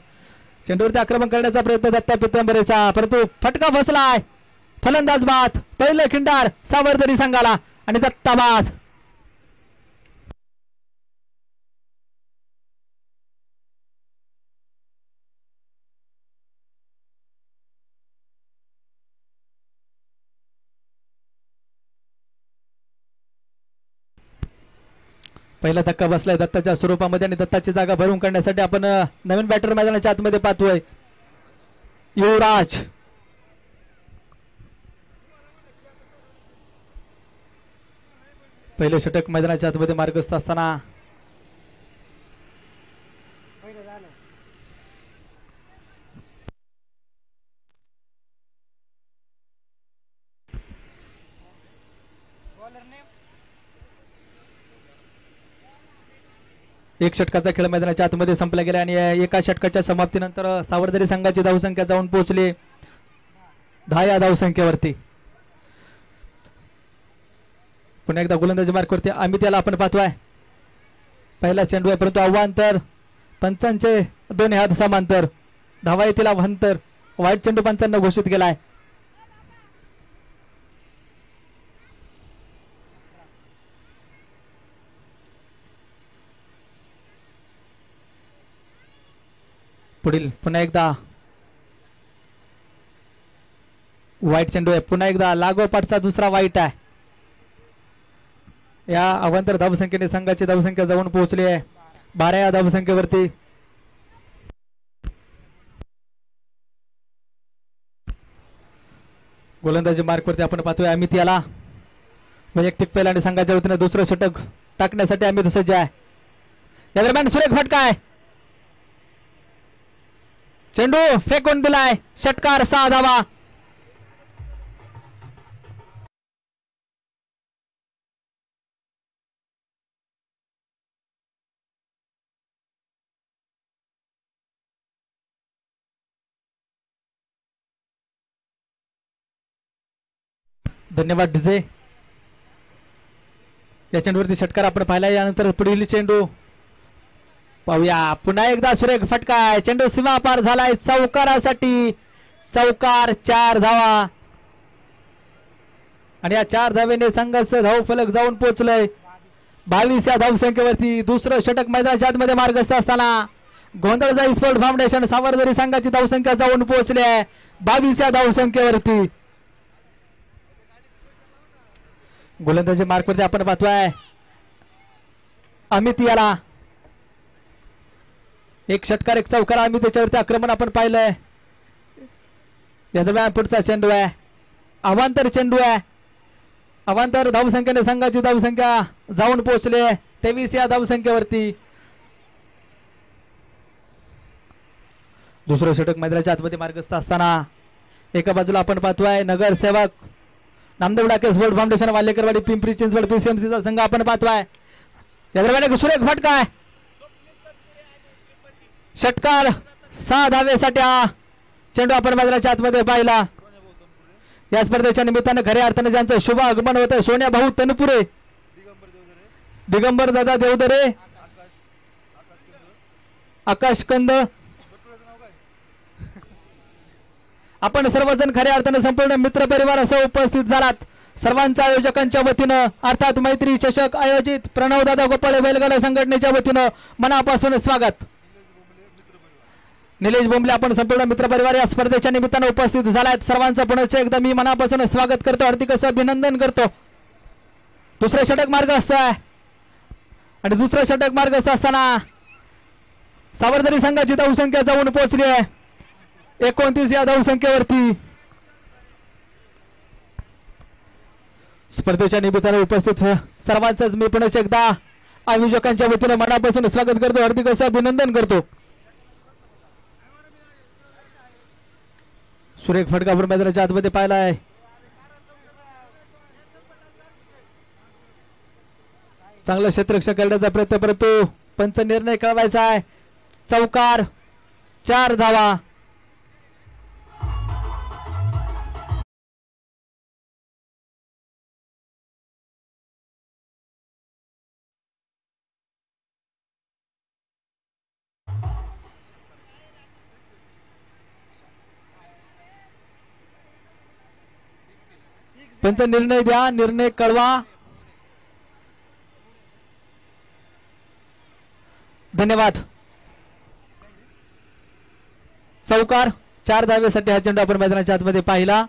चेंडूवरती आक्रमण करण्याचा प्रयत्न दत्ता पित्तंबरेचा परंतु फटका फसलाय. फलंदाज बाद. पहिलं खिंडार सावरदरी संघाला आणि दत्ता बाद. पहिला धक्का बसलाय दत्ताच्या स्वरूपामध्ये आणि दत्ताची जागा भरून काढण्यासाठी आपण नवीन बॅटर मैदानाच्या आतमध्ये पाहतोय युवराज. पहिले षटक मैदानाच्या आतमध्ये मार्गस्थ असताना एक षटकाचा खेळ मैदानाच्या आतमध्ये संपला गेला आणि एका षटकाच्या समाप्तीनंतर सावरदरी संघाची धावसंख्या जाऊन पोहोचली 10 धावसंख्येवरती. पुन्हा एकदा गोलंदाजी मार्कवरती अमित याला आपण पाहतोय. पहिला चेंडू आहे परंतु आव्हांतर पंचांचे 2 हात समांतर धावा येथील आव्हांतर वाईट चेंडू पंचांना घोषित केलाय. पुढील पुन्हा एकदा वाईट चेंडू आहे. पुन्हा एकदा लागोपाठचा दुसरा वाईट आहे. या अवांतर धावसंख्येने संघाची धावसंख्या जाऊन पोहोचली आहे 12 धावसंख्येवरती. गोलंदाजी मार्कवरती आपण पाहतोय अमित याला वैयक्तिक पहिला आणि संघाच्या वतीने दुसरं षटक टाकण्यासाठी अमित सज्ज आहे. या दरम्यान सुरेख फटका आहे. चेंडू फेकून दिलाय. षटकार 6 धावा. धन्यवाद डीजे. या चेंडूवरती षटकार आपण पाहिला. यानंतर पुढील चेंडू पाहूया. पुन्हा एकदा सुरेख फटका आहे. चेंडू सीमा पार झालाय चौकारासाठी. चौकार 4 धावा आणि या 4 धावेने संघाचं धावफलक जाऊन पोहोचलंय 22 धावसंख्येवरती. दुसरं षटक मैदानाच्या आतमध्ये मार्गस्थ असताना गोंधळजाई स्पोर्ट फाउंडेशन सावरदरी संघाची धावसंख्या जाऊन पोहोचली आहे 22 धावसंख्येवरती. गोलंदाजी मार्कवरती आपण पाहतोय अमित याला. एक षटकार एक चौकार अमित त्याच्यावरती आक्रमण आपण पाहिलंय. या दरम्यान पुढचा चेंडू आहे. अवांतर चेंडू आहे. अवांतर धावसंख्येने संघाची धावसंख्या जाऊन पोहोचली 23 धावसंख्येवरती. दुसरं षटक मैदानाच्या आतमध्ये मार्गस्थ असताना एका बाजूला आपण पाहतोय नगरसेवक नामदेव डाके स्पोर्ट फाउंडेशन वाल्यकरवाडी पिंपरी चिंचवड पीसीएमसीचा संघ आपण पाहतोय. या दरम्यान एक सुरेख फटका आहे. षटकार 6 धावेसाठी हा चेंडू आपण मैदानाच्या आतमध्ये पाहिला. या स्पर्धेच्या निमित्तानं खऱ्या अर्थाने ज्यांचं शुभ आगमन होतं सोन्या भाऊ तनपुरे, दिगंबर दादा देवदरे, आकाश कंद, आपण सर्वजण खऱ्या अर्थाने संपूर्ण मित्र परिवार असं उपस्थित झालात. सर्वांच्या आयोजकांच्या वतीनं अर्थात मैत्री चषक आयोजित प्रणव दादा गोपाळे बैलगाडा संघटनेच्या वतीनं मनापासून स्वागत. निलेश बोंबले आपण संपूर्ण मित्र परिवार या स्पर्धेच्या निमित्तानं उपस्थित झालात. सर्वांचं पुन्हा एकदा मी मनापासून स्वागत करतो, हार्दिक असं अभिनंदन करतो. दुसरं षटक मार्ग असत आणि दुसरं षटक मार्ग असताना सावरदरी संघाची धावसंख्या जाऊन पोहोचली आहे 29 या धावसंख्येवरती. स्पर्धेच्या निमित्तानं उपस्थित सर्वांचंच मी पुन्हा एकदा आयोजकांच्या वतीनं मनापासून स्वागत करतो, हार्दिक असं अभिनंदन करतो. सुरेख फटका आपण मैदानाच्या आतमध्ये पाहिला आहे. चांगला क्षेत्ररक्षण करण्याचा प्रयत्न परंतु पंच निर्णय कळवायचा आहे. चौकार 4 धावा. पंच निर्णय द्या, निर्णय कळवा. धन्यवाद. चौकार 4 धावेसाठी हा चेंडू आपण मैदानाच्या आतमध्ये पाहिला.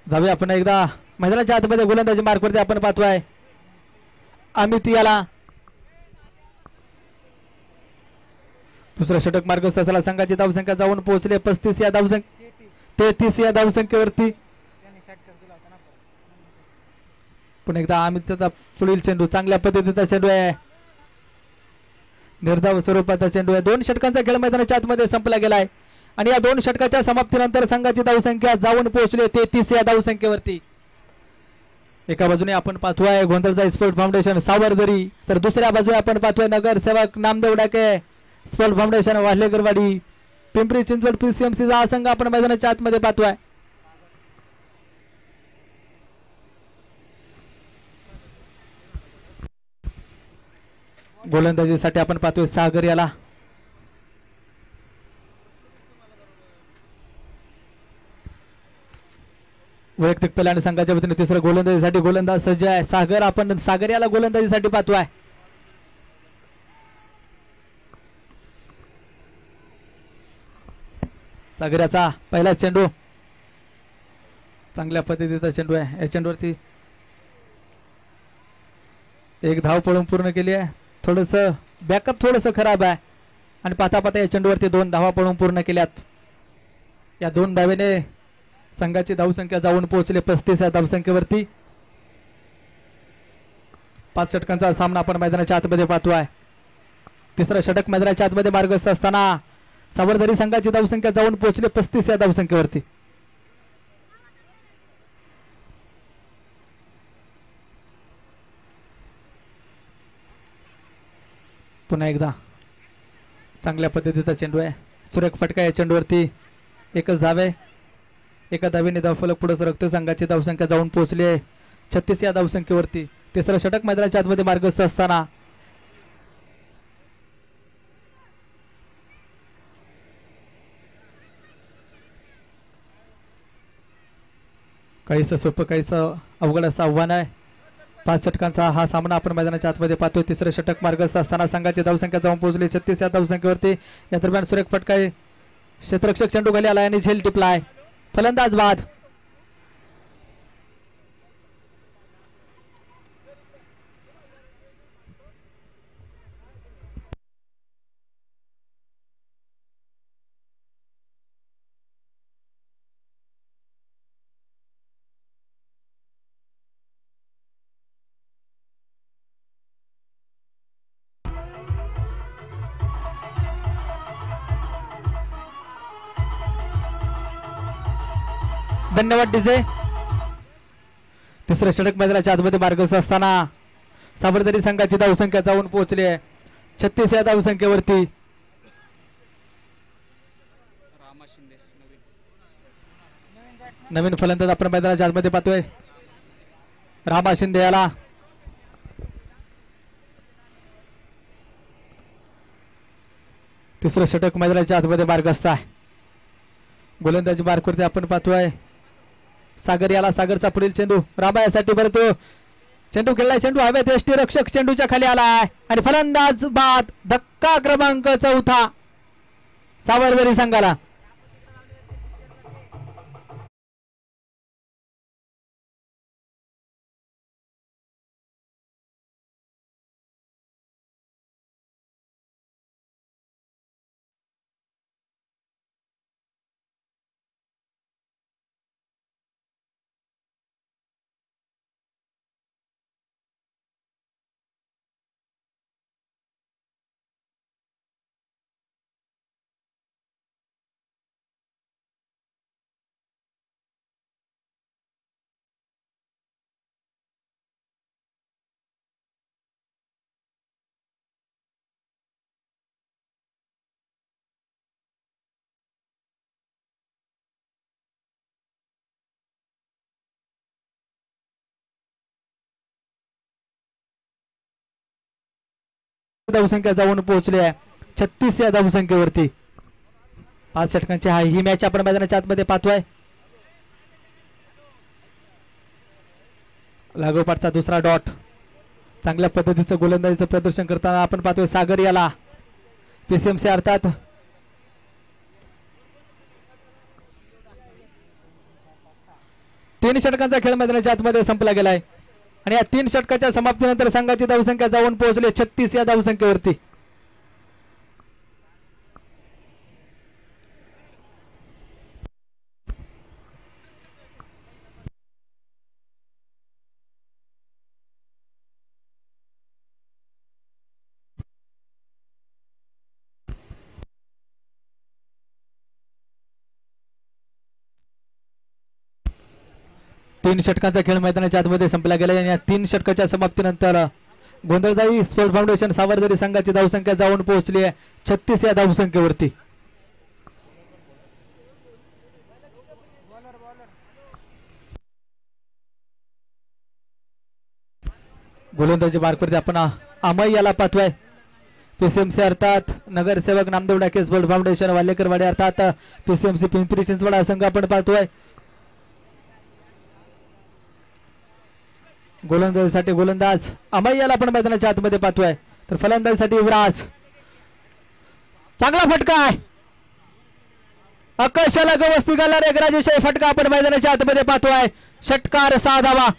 जाऊया आपण एकदा मैदानाच्या आतमध्ये गोलंदाजी मार्कवरती आपण पाहतोय अमित याला. दुसरा षटक मार्ग असताना संघाची धावसंख्या जाऊन पोहोचले 35 या धावसंख्या 33 या धावसंख्येवरती. पुन्हा एकदा अमितचा पुढील चेंडू चांगल्या पद्धतीचा चेंडू आहे, निर्धाव स्वरूपाचा चेंडू आहे. 2 षटकांचा खेळ मैदानाच्या आतमध्ये संपला गेलाय आणि या 2 षटकाच्या समाप्तीनंतर संघाची धावसंख्या जाऊन पोहोचली 33 या धावसंख्येवरती. एका बाजूने आपण पाहतोय गोंधळजा स्पोर्ट फाउंडेशन सावरदरी, तर दुसऱ्या बाजूने आपण पाहतोय नगरसेवक Namdev Dake sport foundation Walhekarwadi Pimpri Chinchwad PCMC हा संघ आपण मैदानाच्या आतमध्ये पाहतोय. गोलंदाजीसाठी आपण पाहतोय सागर याला. वैयक्तिक पलान संघाच्या वतीने तिसरं गोलंदाजीसाठी गोलंदाज सज्ज आहे सागर. आपण सागर याला गोलंदाजीसाठी पाहतोय. सागराचा पहिला चेंडू चांगल्या पद्धतीचा चेंडू आहे. या चेंडूवरती 1 धाव पळून पूर्ण केली आहे. थोडस बॅकअप थोडस खराब आहे आणि पाहता पाहता या चेंडूवरती 2 धावा पळून पूर्ण केल्यात. या 2 धावेने संघाची धावसंख्या जाऊन पोहोचले 35 या धावसंख्येवरती. 5 षटकांचा सामना आपण मैदानाच्या आतमध्ये पाहतोय. तिसरा षटक मैदानाच्या आतमध्ये मार्गस्थ असताना सावरदरी संघाची धावसंख्या जाऊन पोहोचली 35 या धावसंख्येवरती. पुन्हा एकदा चांगल्या पद्धतीचा चेंडू आहे, सुरेख फटका. या चेंडूवरती 1च धावे, एका धावेने धावफलक पुढे सरकतो. संघाची धावसंख्या जाऊन पोहोचली आहे 36 या धावसंख्येवरती. तिसरं षटक मैदानाच्या आतमध्ये मार्गस्थ असताना काहीसं सोपं काहीसं अवघड असं आव्हान आहे. 5 षटकांचा हा सामना आपण मैदानाच्या आतमध्ये पाहतोय. तिसरं षटक मार्गस्थ असताना संघाची धावसंख्या जाऊन पोहोचली 36 या धावसंख्येवरती. या दरम्यान सुरेख फटका क्षेत्ररक्षक चेंडू खाली आलाय आणि झेल टिपलाय. फलंदाज बाद. धन्यवाद डीजे. तिसरं षटक मैदानाच्या आतमध्ये मार्गस्थ असताना सावरदरी संघाची धावसंख्या जाऊन पोहोचली आहे 36 या धावसंख्येवरती. नवीन फलंदाज आपण मैदानाच्या आतमध्ये पाहतोय. रामा शिंदे याला तिसरं षटक मैदानाच्या आतमध्ये मार्गस्थ आहे. गोलंदाजी मार्कवरती आपण पाहतोय सागर याला. सागरचा पुढील चेंडू रामा यासाठी भरतो. चेंडू खेळलाय. चेंडू हवेत. यष्टी रक्षक चेंडूच्या खाली आलाय आणि फलंदाज बाद. धक्का क्रमांक 4 सावरदरी संघाला. धावसंख्या जाऊन पोहोचली आहे 36 या धावसंख्येवरती. 5 षटकांची ही मॅच आपण मैदानाच्या आतमध्ये पाहतोय. लागोपाठचा दुसरा डॉट. चांगल्या पद्धतीचं गोलंदाजीचं प्रदर्शन करताना आपण पाहतोय सागर याला. पीसीएमसी अर्थात तीन षटकांचा खेळ मैदानाच्या आतमध्ये संपला गेलाय आणि या 3 षटकाच्या समाप्तीनंतर संघाची धावसंख्या जाऊन पोहोचली 36 या धावसंख्येवरती. तीन षटकांचा खेळ मैदानाच्या आतमध्ये संपला गेला आणि या 3 षटकाच्या समाप्तीनंतर गोंधळजाई स्पोर्ट फाउंडेशन सावरदरी संघाची धावसंख्या जाऊन पोहोचली आहे 36 या धावसंख्येवरती. गोलंदाजी मार्कवरती आपण अमय याला पाहतोय. पीसीएमसी अर्थात नगरसेवक नामदेव डाके स्पोर्ट फाउंडेशन वाल्हेकरवाडी अर्थात पीसीएमसी पिंपरी चिंचवड संघ आपण पाहतोय. गोलंदाजीसाठी गोलंदाज अमय याला आपण मैदानाच्या आतमध्ये पाहतोय. तर फलंदाजीसाठी युवराज. चांगला फटका आहे. आकाशाला गवस्ती घालणारा एक राजेशाही फटका आपण मैदानाच्या आतमध्ये पाहतोय. षटकार 6 धावा.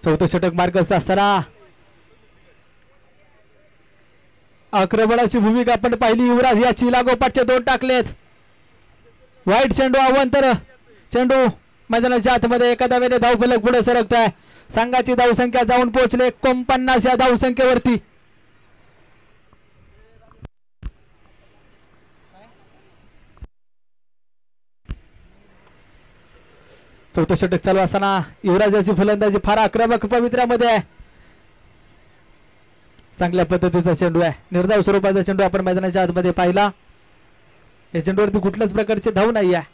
चौथं षटक मार्गस्थ असताना आक्रमणाची भूमिका आपण पाहिली. युवराज याची लागोपाठचे 2 टाकलेत. वाईट चेंडू अवंतर चेंडू मैदानाच्या आतमध्ये एखाद्या वेळेला धावफलक पुढे सरकत आहे. संघाची धावसंख्या जाऊन पोहोचले 49 या धावसंख्येवरती. चौथं षटक चालू असताना युवराजाची फलंदाजी फार आक्रमक पवित्र्यामध्ये आहे. चांगल्या पद्धतीचा चेंडू आहे. निर्धाव स्वरूपाचा चेंडू आपण मैदानाच्या आतमध्ये पाहिला. या चेंडूवरती कुठल्याच प्रकारचे धाव नाही आहे.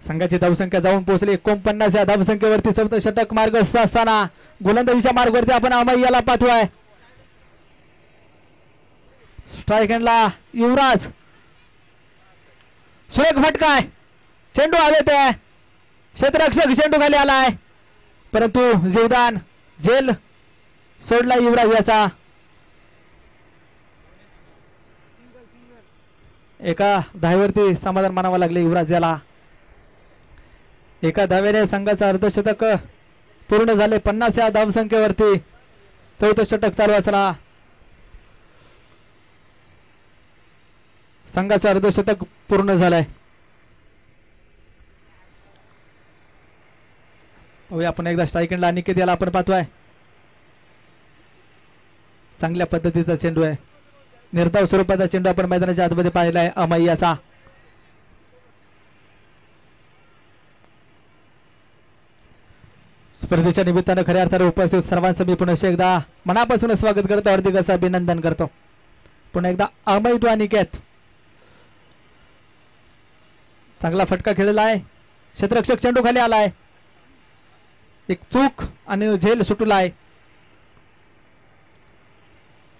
संघाची धावसंख्या जाऊन पोहोचली 49 या धावसंख्येवरती. चौथं षटक मार्गस्थ असताना गोलंदाजीच्या मार्गावरती आपण अमय याला पाहतोय. स्ट्राईक हँडला युवराज. सुरेख फटका आहे. चेंडू हवेत आहे. क्षेत्ररक्षक चेंडू खाली आलाय परंतु जीवदान झेल सोडला युवराज याचा. एका धावेवरती समाधान मानावं लागले युवराज याला. एका धावेने संघाचा अर्धशतक पूर्ण झाले. 50 या धावसंख्येवरती चौथं षटक चालू असला संघाचं अर्धशतक पूर्ण झालंय. आपण एकदा स्ट्राईक एंडला अनिकेत याला आपण पाहतोय. चांगल्या पद्धतीचा चेंडू आहे. निर्धाव स्वरूपाचा चेंडू आपण मैदानाच्या आतमध्ये पाहिलाय अमय्याचा. स्पर्धेच्या निमित्तानं खऱ्या अर्थाने उपस्थित सर्वांचं मी पुन्हा एकदा मनापासून स्वागत करतो. हार्दिक असं अभिनंदन करतो. पुन्हा एकदा अमय तो अनिकेत चांगला फटका खेळलेला आहे. क्षेत्ररक्षक चेंडू खाली आलाय. एक चूक आणि झेल सुटला आहे.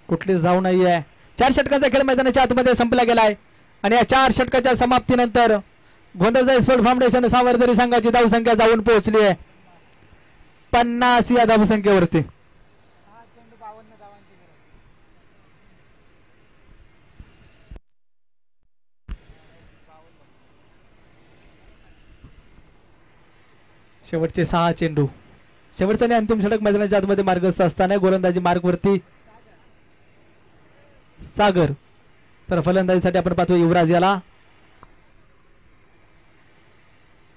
कुठलीच धाव नाही आहे. 4 षटकांचा खेळ मैदानाच्या आतमध्ये संपला गेलाय आणि या 4 षटकाच्या समाप्तीनंतर गोंधळजा स्पोर्ट फाउंडेशन सावरदरी संघाची धावसंख्या जाऊन पोहोचली आहे 50 या धावसंख्येवरती. शेवटचे 6 चेंडू. शेवटचा आणि अंतिम षटक मैदानाच्या आतमध्ये मार्गस्थ असताना गोलंदाजी मार्गवरती सागर. तर फलंदाजीसाठी आपण पाहतो युवराज याला.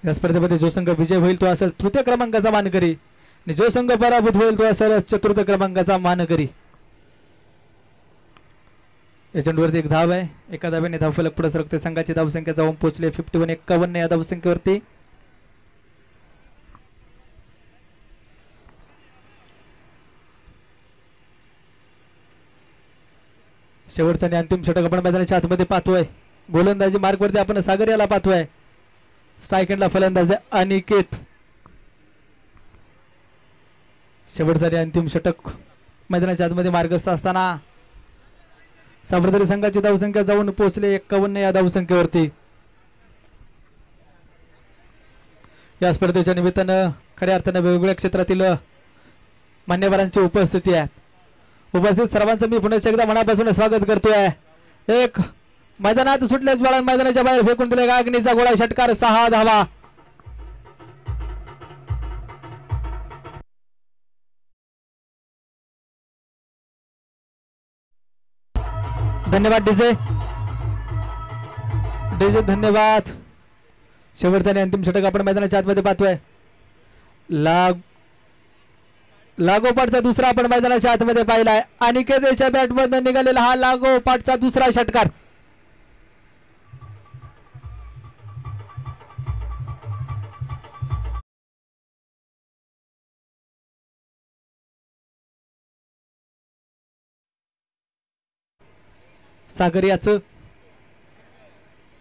या स्पर्धेमध्ये जो संघ विजय होईल तो असेल तृतीय क्रमांकाचा मानकरी आणि जो संघ पराभूत होईल तो असेल चतुर्थ क्रमांकाचा मानकरी. या चेंडूवरती एक धाव आहे. एका धावेने धावफलक पुढे सरकते. संघाची धावसंख्या जाऊन पोहोचली 51 या धावसंख्येवरती. शेवटचा आणि अंतिम षटक आपण मैदानाच्या आतमध्ये पाहतोय. गोलंदाजी मार्गवरती आपण सागर याला पाहतोय. स्ट्राईक एंडला फलंदाज अनिकेत. शेवटचा आणि अंतिम षटक मैदानाच्या आतमध्ये मार्गस्थ असताना सावरदरी संघाची धावसंख्या जाऊन पोहोचले 51 या धावसंख्येवरती. या स्पर्धेच्या निमित्तानं खऱ्या अर्थानं वेगवेगळ्या क्षेत्रातील मान्यवरांची उपस्थिती आहे. उपस्थित सर्वांचं मी पुन्हा एकदा मनापासून स्वागत करतोय. एक मैदानात सुटल्याच वेळा मैदानाच्या बाहेर फेकून दिले अग्नीचा गोळा. षटकार 6 धावा. धन्यवाद डीजे धन्यवाद. शेवटचा आणि अंतिम षटक आपण मैदानाच्या आतमध्ये पाहतोय. लागोपाठचा दुसरा आपण मैदानाच्या आतमध्ये पाहिलाय. अनिकेतच्या बॅटमधून निघालेला हा लागोपाठचा दुसरा षटकार. सागर याचं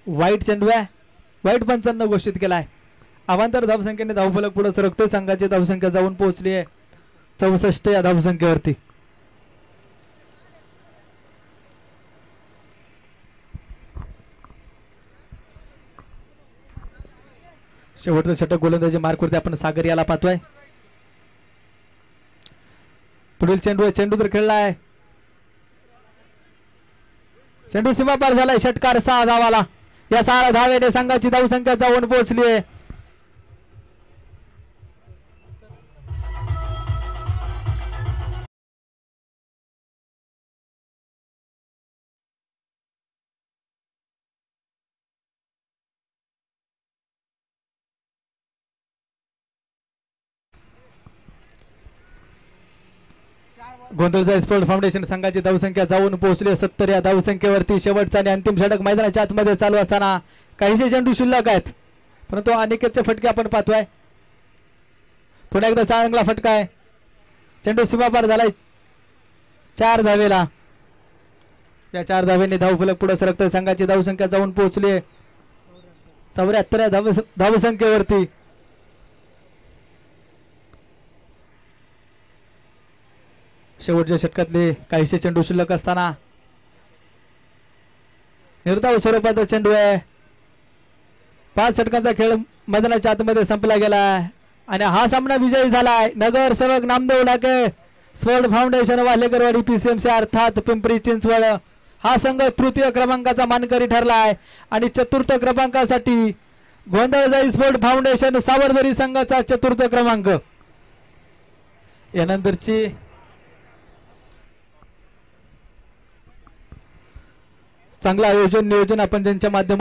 वाईट चेंडू आहे. वाईट पंचांना घोषित केलाय. अवांतर धावसंख्येने धावफलक पुढे सरकते. संघाची धावसंख्या जाऊन पोहोचली आहे 64 या धावसंख्येवरती. शेवटचं षटक गोलंदाजी मार्कवरती आपण सागर याला पाहतोय. पुढील चेंडू आहे. चेंडू तर खेळलाय. चेंडू सीमा पार झालाय. षटकार 6 धावाला. या 6 धावेने संघाची धावसंख्या जाऊन पोहोचली आहे गोंधळजा स्पोर्ट फाउंडेशन संघाची धावसंख्या जाऊन पोहोचली 70 या धावसंख्येवरती. शेवटचा आणि अंतिम षटक मैदानाच्या आतमध्ये चालू असताना काहीशे चेंडू शिल्लक आहेत परंतु अनिकेतचे फटके आपण पाहतोय. पुन्हा एकदा चांगला फटका आहे. चेंडू सीमापार झालाय 4 धावेला. या 4 धावेने धावफलक पुढे सरकते. संघाची धावसंख्या जाऊन पोहोचली 74 या धावसंख्येवरती. शेवटच्या षटकातले काहीशे चेंडू शिल्लक असताना निर्धाव स्वरूपाचा चेंडू आहे. 5 षटकांचा खेळ मैदानाच्या आतमध्ये संपला गेला आणि हा सामना विजयी झालाय नगरसेवक नामदेव डाके स्वर्ड फाउंडेशन वालेकरवाडी PCMC अर्थात पिंपरी चिंचवड. हा संघ तृतीय क्रमांकाचा मानकरी ठरलाय आणि चतुर्थ क्रमांकासाठी गोंधळजाई स्पोर्ट फाउंडेशन सावरदरी संघाचा चतुर्थ क्रमांक. यानंतरची चांगलं आयोजन नियोजन आपण त्यांच्या माध्यमातून